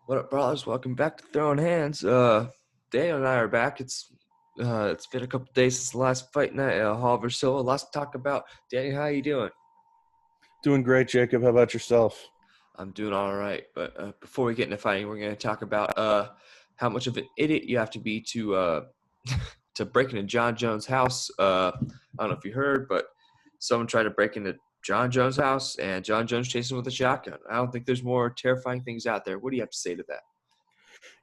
What up, brothers? Welcome back to Throwing Hands. Daniel and I are back. It's been a couple days since the last fight night. Oliver Silva, lots to talk about. Daniel, how you doing? Doing great, Jacob. How about yourself? I'm doing all right. But before we get into fighting, we're going to talk about how much of an idiot you have to be to to break into John Jones' house. I don't know if you heard, but someone tried to break into John Jones' house, and John Jones chasing with a shotgun. I don't think there's more terrifying things out there. What do you have to say to that?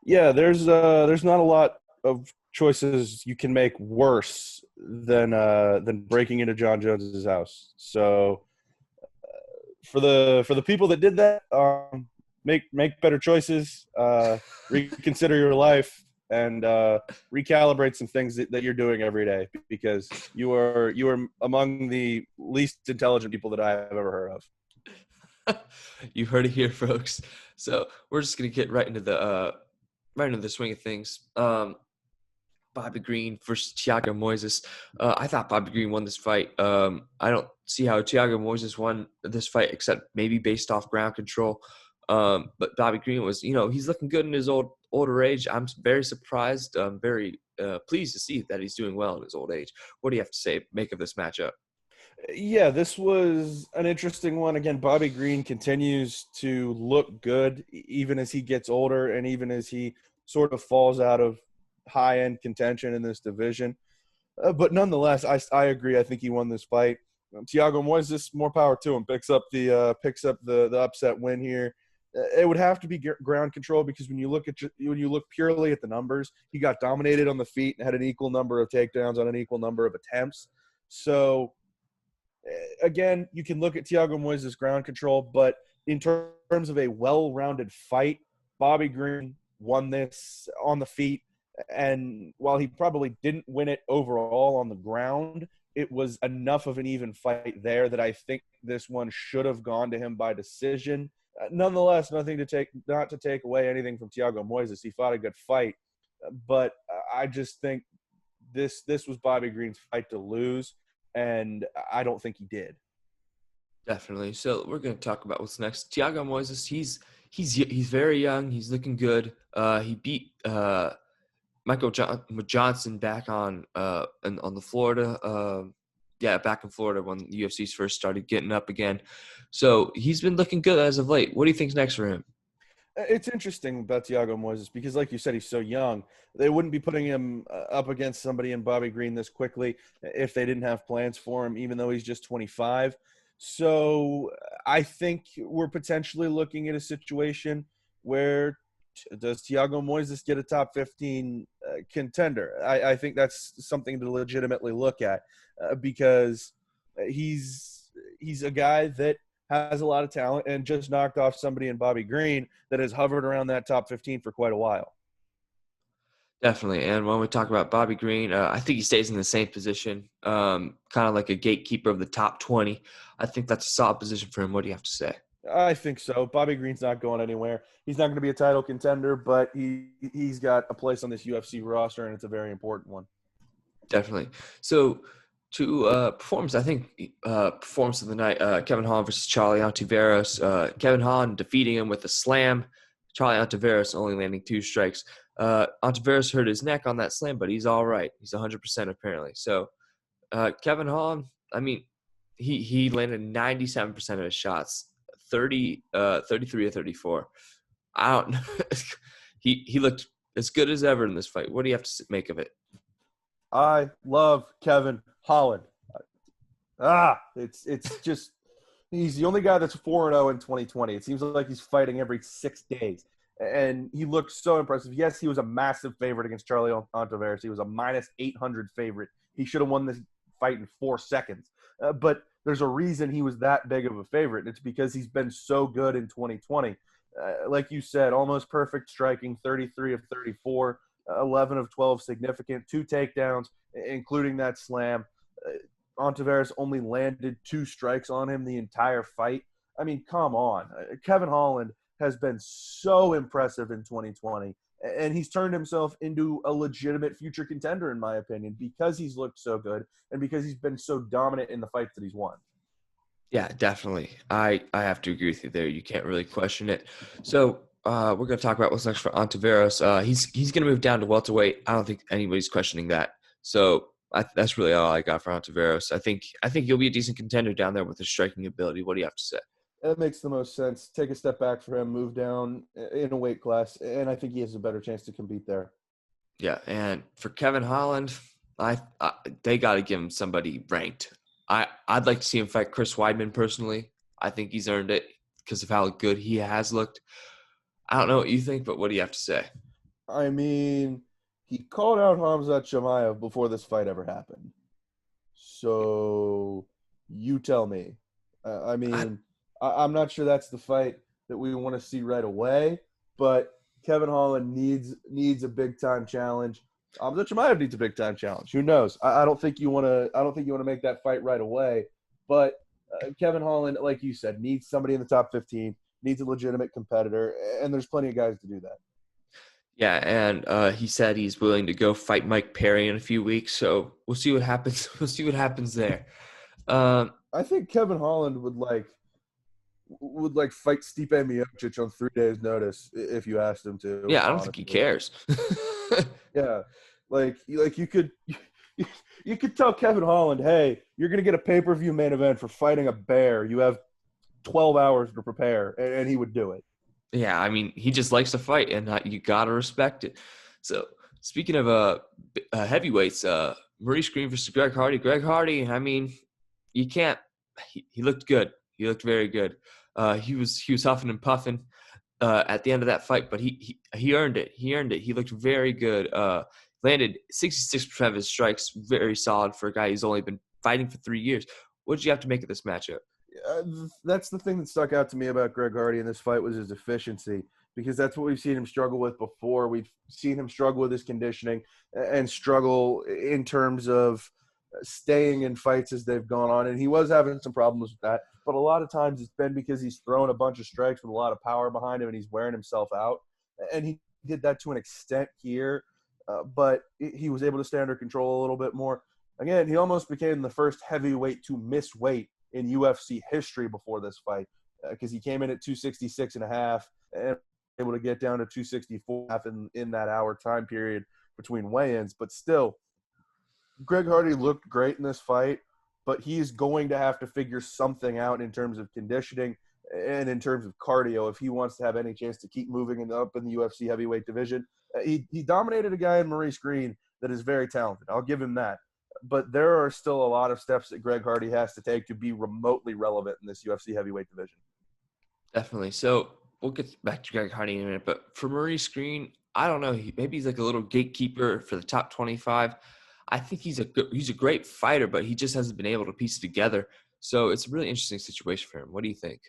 Yeah, there's not a lot of choices you can make worse than breaking into John Jones's house. So for the people that did that, make better choices, reconsider your life, and recalibrate some things that you're doing every day because you are among the least intelligent people that I have ever heard of. You heard it here, folks. So we're just gonna get right into the swing of things. Bobby Green versus Thiago Moises. I thought Bobby Green won this fight. I don't see how Thiago Moises won this fight except maybe based off ground control. But Bobby Green was, he's looking good in his older age. I'm very surprised. I'm very pleased to see that he's doing well in his old age. What do you have to say? Make of this matchup? Yeah, this was an interesting one. Again, Bobby Green continues to look good even as he gets older and even as he sort of falls out of high-end contention in this division. But nonetheless, I agree. I think he won this fight. Thiago Moises, more power to him. Picks up the upset win here. It would have to be ground control because when you look purely at the numbers, he got dominated on the feet and had an equal number of takedowns on an equal number of attempts. So again, you can look at Thiago Moises' ground control, but in terms of a well-rounded fight, Bobby Green won this on the feet. And while he probably didn't win it overall on the ground, it was enough of an even fight there that I think this one should have gone to him by decision. Nonetheless, not to take away anything from Thiago Moises. He fought a good fight, but I just think this was Bobby Green's fight to lose, and I don't think he did. Definitely. So we're going to talk about what's next. Thiago Moises, he's very young. He's looking good. He beat Johnson back on the Florida. Back in Florida when the UFC's first started getting up again. So he's been looking good as of late. What do you think's next for him? It's interesting about Thiago Moises because, like you said, he's so young. They wouldn't be putting him up against somebody in Bobby Green this quickly if they didn't have plans for him, even though he's just 25. So I think we're potentially looking at a situation where does Thiago Moises get a top 15 contender? I think that's something to legitimately look at because he's a guy that has a lot of talent and just knocked off somebody in Bobby Green that has hovered around that top 15 for quite a while. Definitely. And when we talk about Bobby Green, I think he stays in the same position, kind of like a gatekeeper of the top 20. I think that's a solid position for him. What do you have to say? I think so. Bobby Green's not going anywhere. He's not going to be a title contender, but he's got a place on this UFC roster, and it's a very important one. Definitely. So to performance, I think performance of the night, Kevin Holland versus Charlie Ontiveros. Kevin Holland defeating him with a slam. Charlie Ontiveros only landing 2 strikes. Ontiveros hurt his neck on that slam, but he's all right. He's 100% apparently. So Kevin Holland, I mean, he landed 97% of his shots, 33 or 34. I don't know. He looked as good as ever in this fight. What do you have to make of it? I love Kevin Holland. It's just he's the only guy that's 4-0 in 2020. It seems like he's fighting every 6 days. And he looked so impressive. Yes, he was a massive favorite against Charlie Ontiveros. He was a minus 800 favorite. He should have won this fight in 4 seconds. But there's a reason he was that big of a favorite. It's because he's been so good in 2020. Like you said, almost perfect striking, 33 of 34, 11 of 12 significant, 2 takedowns, including that slam. Ontiveros only landed 2 strikes on him the entire fight. I mean, come on. Kevin Holland has been so impressive in 2020, and he's turned himself into a legitimate future contender, in my opinion, because he's looked so good and because he's been so dominant in the fights that he's won. Yeah, definitely. I have to agree with you there. You can't really question it. So we're going to talk about what's next for Ontiveros. He's going to move down to welterweight. I don't think anybody's questioning that. So that's really all I got for Ontiveros. I think he'll be a decent contender down there with his striking ability. What do you have to say? That makes the most sense. Take a step back for him, move down in a weight class, and I think he has a better chance to compete there. Yeah, and for Kevin Holland, they got to give him somebody ranked. I'd like to see him fight Chris Weidman personally. I think he's earned it because of how good he has looked. I don't know what you think, but what do you have to say? I mean, he called out Hamzat Chimaev before this fight ever happened. So you tell me. I I, mean, I'm not sure that's the fight that we want to see right away, but Kevin Holland needs a big time challenge. Hamzat Chimaev needs a big time challenge. Who knows? I don't think you want to. I don't think you want to make that fight right away. But Kevin Holland, like you said, needs somebody in the top 15. Needs a legitimate competitor, and there's plenty of guys to do that. yeah, and he said he's willing to go fight Mike Perry in a few weeks. So we'll see what happens. We'll see what happens there. Um, I think Kevin Holland would fight Stipe Miocic on 3 days' notice if you asked him to. yeah, I don't think he Honestly, cares. yeah, you could you could tell Kevin Holland, hey, you're gonna get a pay-per-view main event for fighting a bear. You have 12 hours to prepare, and he would do it. Yeah, I mean, he just likes to fight, and you gotta respect it. So, speaking of heavyweights, Maurice Green versus Greg Hardy. Greg Hardy, I mean, you can't. He looked good. He looked very good. He was huffing and puffing at the end of that fight, but he earned it. He earned it. He looked very good. Landed 66% of his strikes, very solid for a guy who's only been fighting for 3 years. What did you have to make of this matchup? That's the thing that stuck out to me about Greg Hardy in this fight was his efficiency, because that's what we've seen him struggle with before. We've seen him struggle with his conditioning and struggle in terms of staying in fights as they've gone on, and he was having some problems with that. But a lot of times it's been because he's thrown a bunch of strikes with a lot of power behind him, and he's wearing himself out. And he did that to an extent here, but he was able to stay under control a little bit more. Again, he almost became the first heavyweight to miss weight in UFC history before this fight, because he came in at 266 and a half and able to get down to 264 in that hour time period between weigh-ins. But still, Greg Hardy looked great in this fight, but he's going to have to figure something out in terms of conditioning and in terms of cardio if he wants to have any chance to keep moving up in the UFC heavyweight division. He dominated a guy in Maurice Green that is very talented. I'll give him that. But there are still a lot of steps that Greg Hardy has to take to be remotely relevant in this UFC heavyweight division. Definitely. So we'll get back to Greg Hardy in a minute, but for Maurice Green, I don't know. Maybe he's like a little gatekeeper for the top 25. I think he's a great fighter, but he just hasn't been able to piece it together. So it's a really interesting situation for him. What do you think?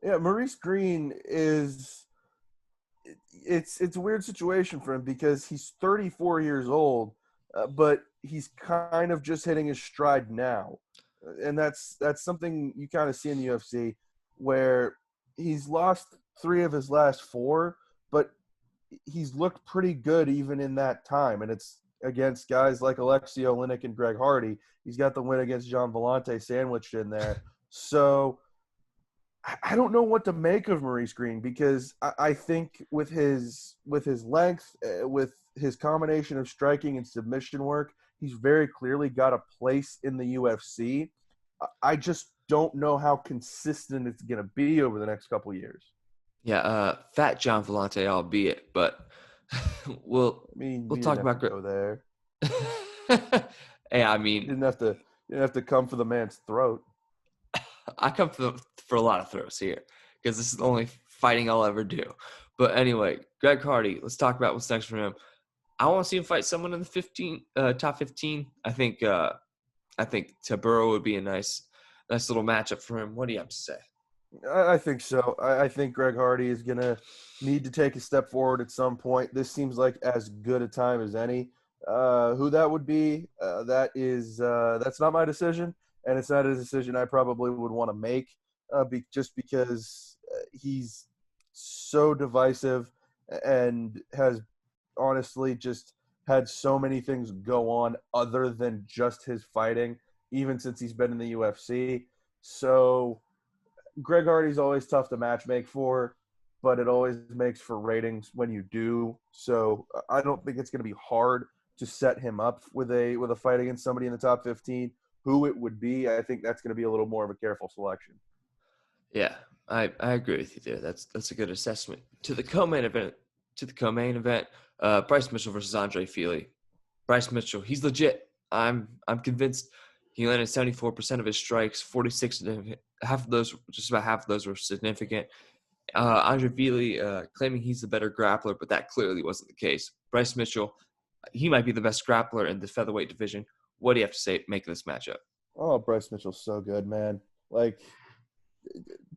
Yeah, Maurice Green is it's a weird situation for him because he's 34 years old, but he's kind of just hitting his stride now, and that's something you kind of see in the UFC, where he's lost 3 of his last 4, but he's looked pretty good even in that time, and it's against guys like Alexei Oleinik and Greg Hardy. He's got the win against John Vellante sandwiched in there. So I don't know what to make of Maurice Green, because I think with his length, with his combination of striking and submission work, he's very clearly got a place in the UFC. I just don't know how consistent it's going to be over the next couple of years. Yeah, fat John Vellante, albeit, but we'll talk about go there. Hey, I You mean, didn't have to come for the man's throat. I come for a lot of throws here because this is the only fighting I'll ever do. But anyway, Greg Hardy, let's talk about what's next for him. I want to see him fight someone in the top 15. I think Taburo would be a nice little matchup for him. What do you have to say? I think so. I think Greg Hardy is going to need to take a step forward at some point. This seems like as good a time as any. Who that would be, that's not my decision, and it's not a decision I probably would want to make, just because he's so divisive and has honestly just had so many things go on other than just his fighting, even since he's been in the UFC. So Greg Hardy's always tough to match make for. but it always makes for ratings when you do. So I don't think it's going to be hard to set him up with a fight against somebody in the top 15. Who it would be, I think that's going to be a little more of a careful selection. Yeah, I agree with you there. That's a good assessment. To the co-main event, Bryce Mitchell versus Andre Fili. Bryce Mitchell, he's legit. I'm convinced he landed 74% of his strikes, 46 half of those, just about half of those were significant. Andre Fili claiming he's the better grappler, but that clearly wasn't the case. Bryce Mitchell, he might be the best grappler in the featherweight division. What do you have to say make this matchup? Oh, Bryce Mitchell's so good, man. Like,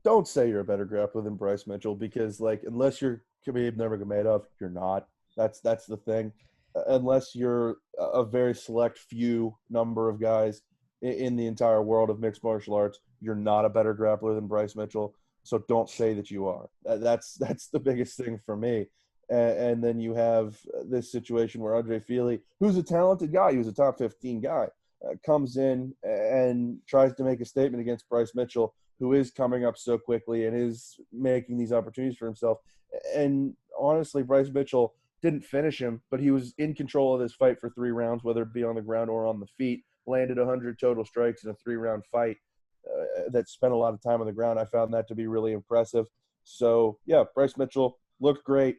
don't say you're a better grappler than Bryce Mitchell because, like, unless you're Khabib Nurmagomedov, you're not. That's the thing. Unless you're a very select few number of guys in the entire world of mixed martial arts, you're not a better grappler than Bryce Mitchell. So don't say that you are. That's the biggest thing for me. And then you have this situation where Andre Fili, who's a talented guy, who's a top 15 guy, comes in and tries to make a statement against Bryce Mitchell, who is coming up so quickly and is making these opportunities for himself. And honestly, Bryce Mitchell didn't finish him, but he was in control of this fight for 3 rounds, whether it be on the ground or on the feet, landed 100 total strikes in a 3-round fight that spent a lot of time on the ground. I found that to be really impressive. So, yeah, Bryce Mitchell looked great,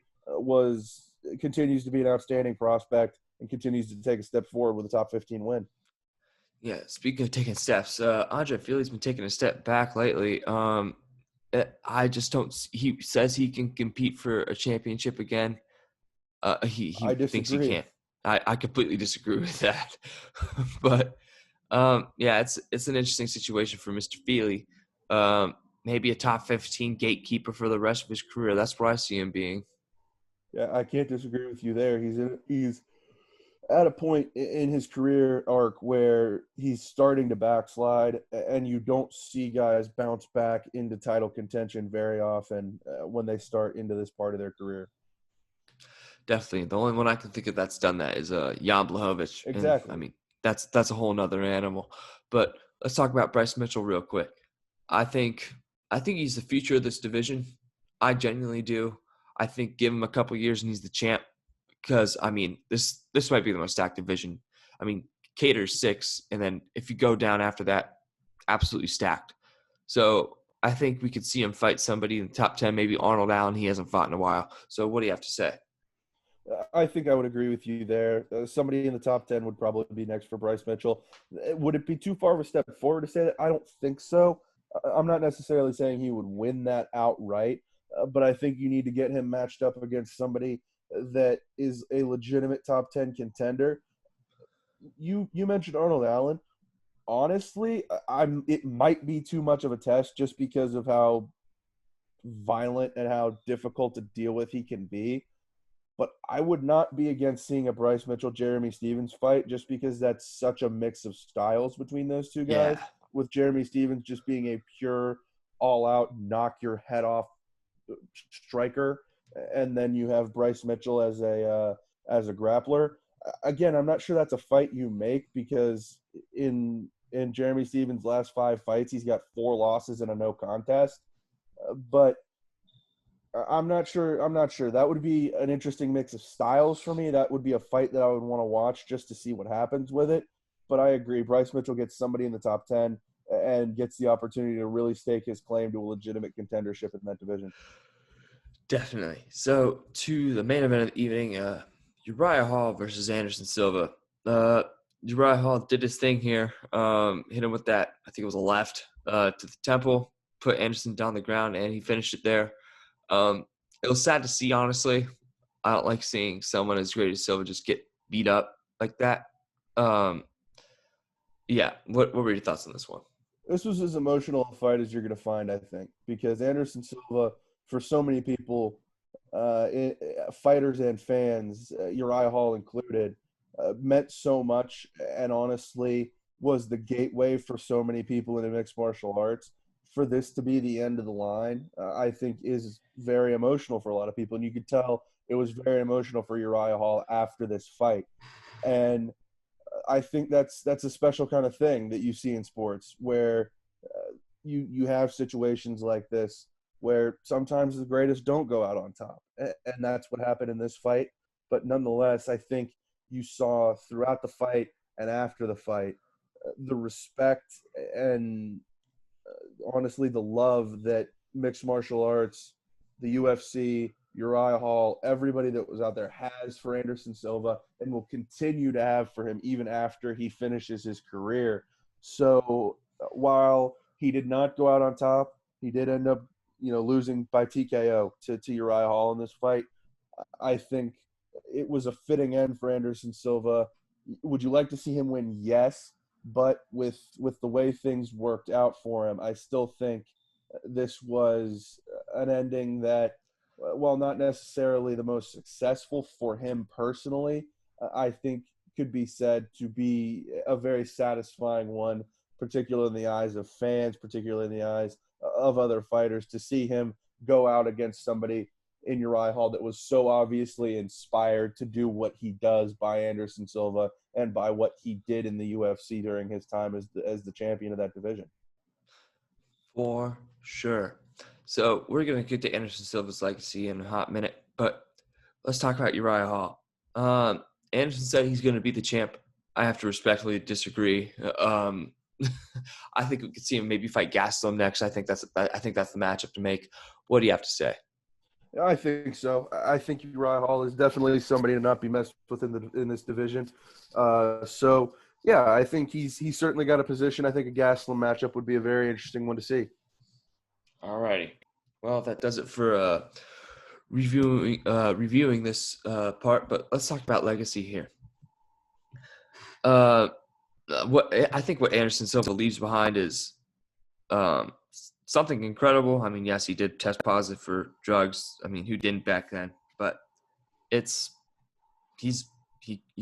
continues to be an outstanding prospect, and continues to take a step forward with a top 15 win. Yeah, speaking of taking steps, Andre Fili's been taking a step back lately. I just don't. He says he can compete for a championship again. He I thinks he disagree. can't. I completely disagree with that. But yeah, it's an interesting situation for Mr. Fili. Maybe a top 15 gatekeeper for the rest of his career. That's where I see him being. Yeah, I can't disagree with you there. He's at a point in his career arc where he's starting to backslide, and you don't see guys bounce back into title contention very often when they start into this part of their career. Definitely, the only one I can think of that's done that is Jan Blachowicz, and I Exactly. mean that's a whole nother animal. But let's talk about Bryce Mitchell real quick. I think I think he's the future of this division. I genuinely do. I think give him a couple years and he's the champ. Because I mean, this might be the most stacked division. I mean, Cater's 6, and then if you go down after that, absolutely stacked. So I think we could see him fight somebody in the top 10, maybe Arnold Allen. He hasn't fought in a while. So what do you have to say? I think I would agree with you there. Somebody in the top 10 would probably be next for Bryce Mitchell. Would it be too far of a step forward to say that? I don't think so. I'm not necessarily saying he would win that outright, but I think you need to get him matched up against somebody that is a legitimate top 10 contender. You mentioned Arnold Allen. Honestly, it might be too much of a test just because of how violent and how difficult to deal with he can be. But I would not be against seeing a Bryce Mitchell Jeremy Stevens fight just because that's such a mix of styles between those two Yeah, guys. With Jeremy Stevens just being a pure, all out, knock your head off striker, and then you have Bryce Mitchell as a grappler. Again, I'm not sure that's a fight you make because in Jeremy Stevens' last 5 fights, he's got 4 losses and a no contest. But I'm not sure. I'm not sure. That would be an interesting mix of styles for me. That would be a fight that I would want to watch just to see what happens with it. But I agree. Bryce Mitchell gets somebody in the top 10 and gets the opportunity to really stake his claim to a legitimate contendership in that division. definitely. So to the main event of the evening, Uriah Hall versus Anderson Silva. Uriah Hall did his thing here. Hit him with that. I think it was a left to the temple. Put Anderson down the ground, and he finished it there. Um, it was sad to see, honestly. I don't like seeing someone as great as Silva just get beat up like that. Um, yeah, what were your thoughts on this one? This was as emotional a fight as you're going to find, I think, because Anderson Silva, for so many people, fighters and fans, Uriah Hall included, meant so much and honestly was the gateway for so many people into mixed martial arts. For this to be the end of the line, I think is very emotional for a lot of people. And you could tell it was very emotional for Uriah Hall after this fight. And I think that's a special kind of thing that you see in sports where you have situations like this where sometimes the greatest don't go out on top. And that's what happened in this fight. But nonetheless, I think you saw throughout the fight and after the fight the respect and honestly the love that mixed martial arts, the UFC, Uriah Hall, everybody that was out there has for Anderson Silva and will continue to have for him even after he finishes his career. So while he did not go out on top, he did end up, losing by TKO to Uriah Hall in this fight. I think it was a fitting end for Anderson Silva. Would you like to see him win? Yes. But with the way things worked out for him, I still think this was an ending that, while not necessarily the most successful for him personally, I think could be said to be a very satisfying one, particularly in the eyes of fans, particularly in the eyes of other fighters, to see him go out against somebody in Uriah Hall that was so obviously inspired to do what he does by Anderson Silva and by what he did in the UFC during his time as the champion of that division. For sure. So we're going to get to Anderson Silva's legacy in a hot minute, but let's talk about Uriah Hall. Anderson said he's going to be the champ. I have to respectfully disagree. I think we could see him maybe fight Gastelum next. I think that's the matchup to make. What do you have to say? I think so. I think Uriah Hall is definitely somebody to not be messed with in this division. So yeah, I think he's certainly got a position. I think a Gastelum matchup would be a very interesting one to see. All righty. Well, that does it for reviewing this part. But let's talk about legacy here. What Anderson Silva leaves behind is something incredible. I mean, yes, he did test positive for drugs. I mean, who didn't back then? But you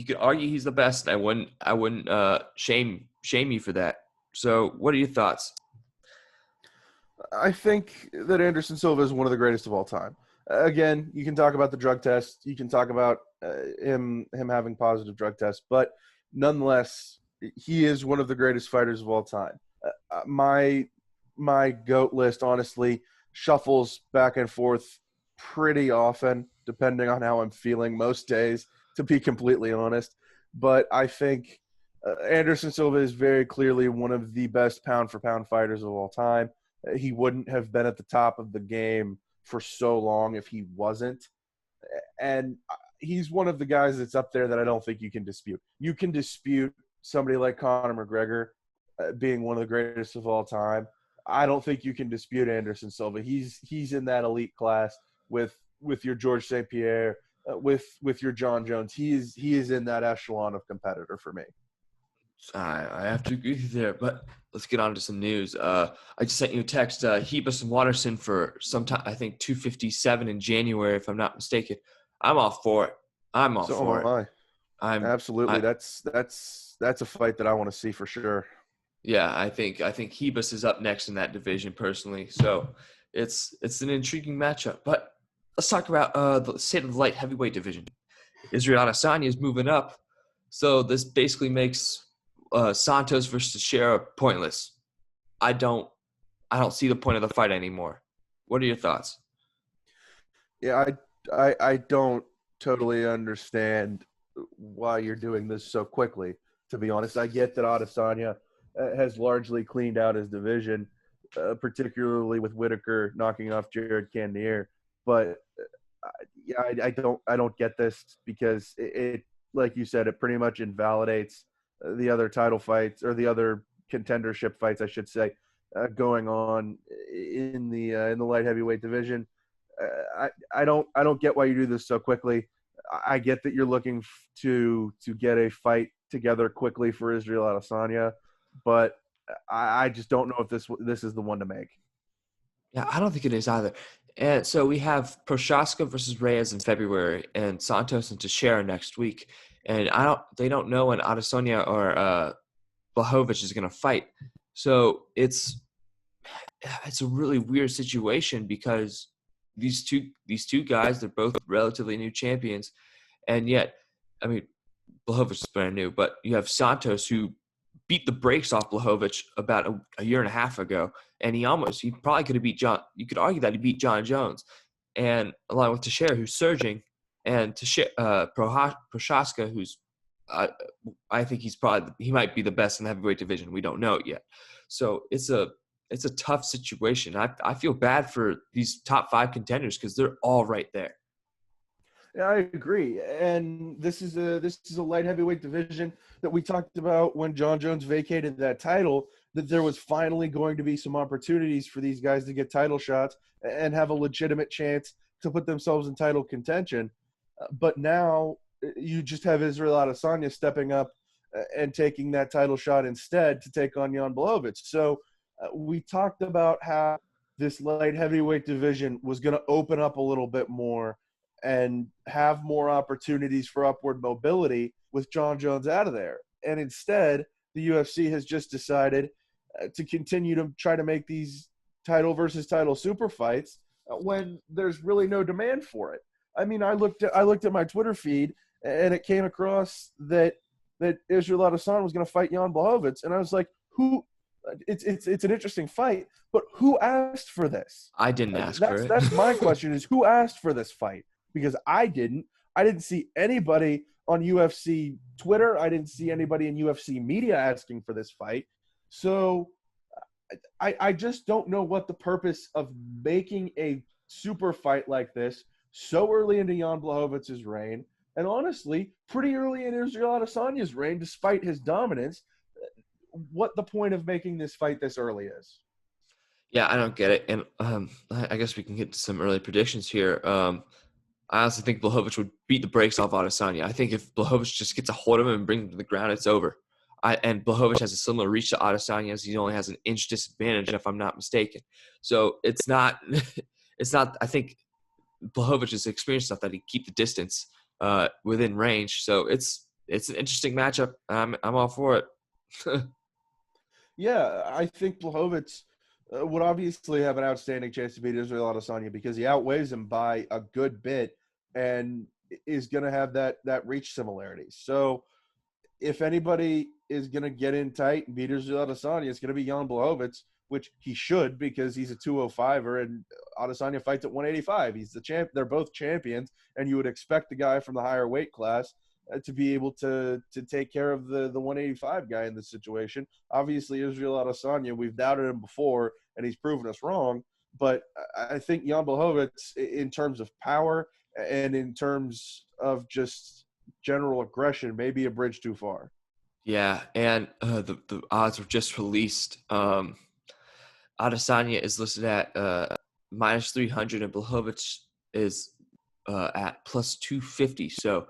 could argue he's the best. I wouldn't shame you for that. So, what are your thoughts? I think that Anderson Silva is one of the greatest of all time. Again, you can talk about the drug test. You can talk about him having positive drug tests, but nonetheless, he is one of the greatest fighters of all time. My GOAT list, honestly, shuffles back and forth pretty often, depending on how I'm feeling most days, to be completely honest. But I think Anderson Silva is very clearly one of the best pound-for-pound fighters of all time. He wouldn't have been at the top of the game for so long if he wasn't. And he's one of the guys that's up there that I don't think you can dispute. You can dispute somebody like Conor McGregor being one of the greatest of all time. I don't think you can dispute Anderson Silva. He's in that elite class with your George St. Pierre, with your John Jones. He is in that echelon of competitor for me. I have to agree with you there, but let's get on to some news. I just sent you a text. Hebus and Watterson for sometime, I think 257 in January, if I'm not mistaken. I'm all for it. I'm all for it. Absolutely. That's a fight that I want to see for sure. Yeah, I think Hebus is up next in that division personally. So it's an intriguing matchup. But let's talk about the state of the light heavyweight division. Israel Adesanya is moving up, so this basically makes Santos versus Teixeira pointless. I don't see the point of the fight anymore. What are your thoughts? Yeah, I don't totally understand why you're doing this so quickly, to be honest. I get that Adesanya has largely cleaned out his division, particularly with Whitaker knocking off Jared Cannonier. But I don't get this because it, like you said, it pretty much invalidates the other title fights, or the other contendership fights, I should say, going on in the light heavyweight division. I don't get why you do this so quickly. I get that you're looking to get a fight together quickly for Israel Adesanya, but I just don't know if this is the one to make. Yeah, I don't think it is either. And so we have Prochaska versus Reyes in February, and Santos and Teixeira next week. And they don't know when Adesanya or Blachowicz is going to fight. So it's a really weird situation because these two guys, they're both relatively new champions, and yet, I mean, Blachowicz is brand new, but you have Santos who beat the brakes off Blachowicz about a year and a half ago, and he probably could have beat John. You could argue that he beat John Jones, and along with Teixeira, who's surging, and Prochaska, who's I think he might be the best in the heavyweight division. We don't know it yet, so it's a tough situation. I feel bad for these top 5 contenders because they're all right there. Yeah, I agree. And this is a light heavyweight division that we talked about when John Jones vacated that title, that there was finally going to be some opportunities for these guys to get title shots and have a legitimate chance to put themselves in title contention. But now you just have Israel Adesanya stepping up and taking that title shot instead to take on Jan Blachowicz. So we talked about how this light heavyweight division was going to open up a little bit more and have more opportunities for upward mobility with John Jones out of there. And instead, the UFC has just decided to continue to try to make these title versus title super fights when there's really no demand for it. I mean, I looked at my Twitter feed and it came across that Israel Adesanya was going to fight Jan Blachowicz, and I was like, who? It's an interesting fight, but who asked for this? I didn't ask for it. That's my question: is who asked for this fight? Because I didn't see anybody on UFC Twitter. I didn't see anybody in UFC media asking for this fight. So I just don't know what the purpose of making a super fight like this so early into Jan Blachowicz' reign, and honestly, pretty early in Israel Adesanya's reign, despite his dominance, what the point of making this fight this early is. Yeah, I don't get it. And I guess we can get to some early predictions here. I also think Blachowicz would beat the brakes off Adesanya. I think if Blachowicz just gets a hold of him and brings him to the ground, it's over. And Blachowicz has a similar reach to Adesanya, as he only has an inch disadvantage, if I'm not mistaken. So it's not. I think Blachowicz is experienced enough that he keep the distance within range. So it's an interesting matchup. I'm all for it. Yeah, I think Blachowicz would obviously have an outstanding chance to beat Israel Adesanya because he outweighs him by a good bit and is going to have that reach similarity. So if anybody is going to get in tight and beat Israel Adesanya, it's going to be Jan Blachowicz, which he should because he's a 205er and Adesanya fights at 185. He's the champ. They're both champions, and you would expect the guy from the higher weight class to be able to take care of the 185 guy in this situation. Obviously, Israel Adesanya, we've doubted him before, and he's proven us wrong. But I think Jan Blachowicz, in terms of power and in terms of just general aggression, may be a bridge too far. Yeah, and the odds were just released. Adesanya is listed at minus 300, and Blachowicz is at plus 250. So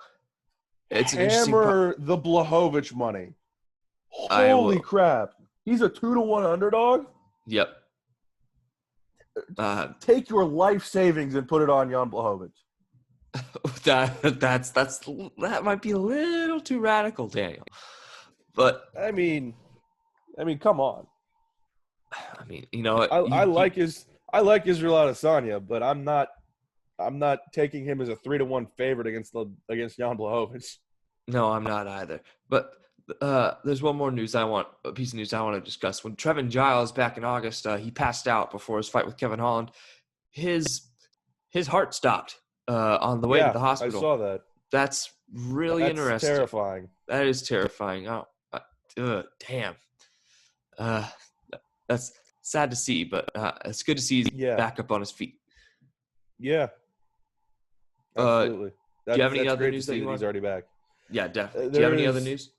it's hammer the Blachowicz money. Holy crap! He's a 2-1 underdog. Yep. Take your life savings and put it on Jan Blachowicz. That might be a little too radical, Daniel. But I mean, come on. I mean, you know, I like Israel Adesanya, but I'm not taking him as a 3-1 favorite against Jan Blachowicz. No, I'm not either. But there's one more piece of news I want to discuss. When Trevin Giles back in August, he passed out before his fight with Kevin Holland. His heart stopped on the way to the hospital. I saw that. That's really interesting. That's terrifying. That is terrifying. Oh, damn. That's sad to see, but it's good to see he's back up on his feet. Yeah. Absolutely. Do you have any other news that you want? He's already back. Yeah, definitely. Do you have any other news?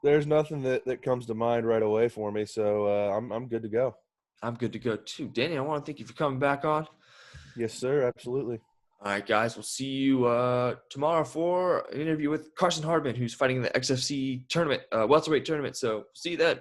There's nothing that comes to mind right away for me, so I'm good to go. I'm good to go too. Danny, I want to thank you for coming back on. Yes, sir. Absolutely. All right, guys. We'll see you tomorrow for an interview with Carson Hardman, who's fighting in the XFC tournament, welterweight tournament. So see you then.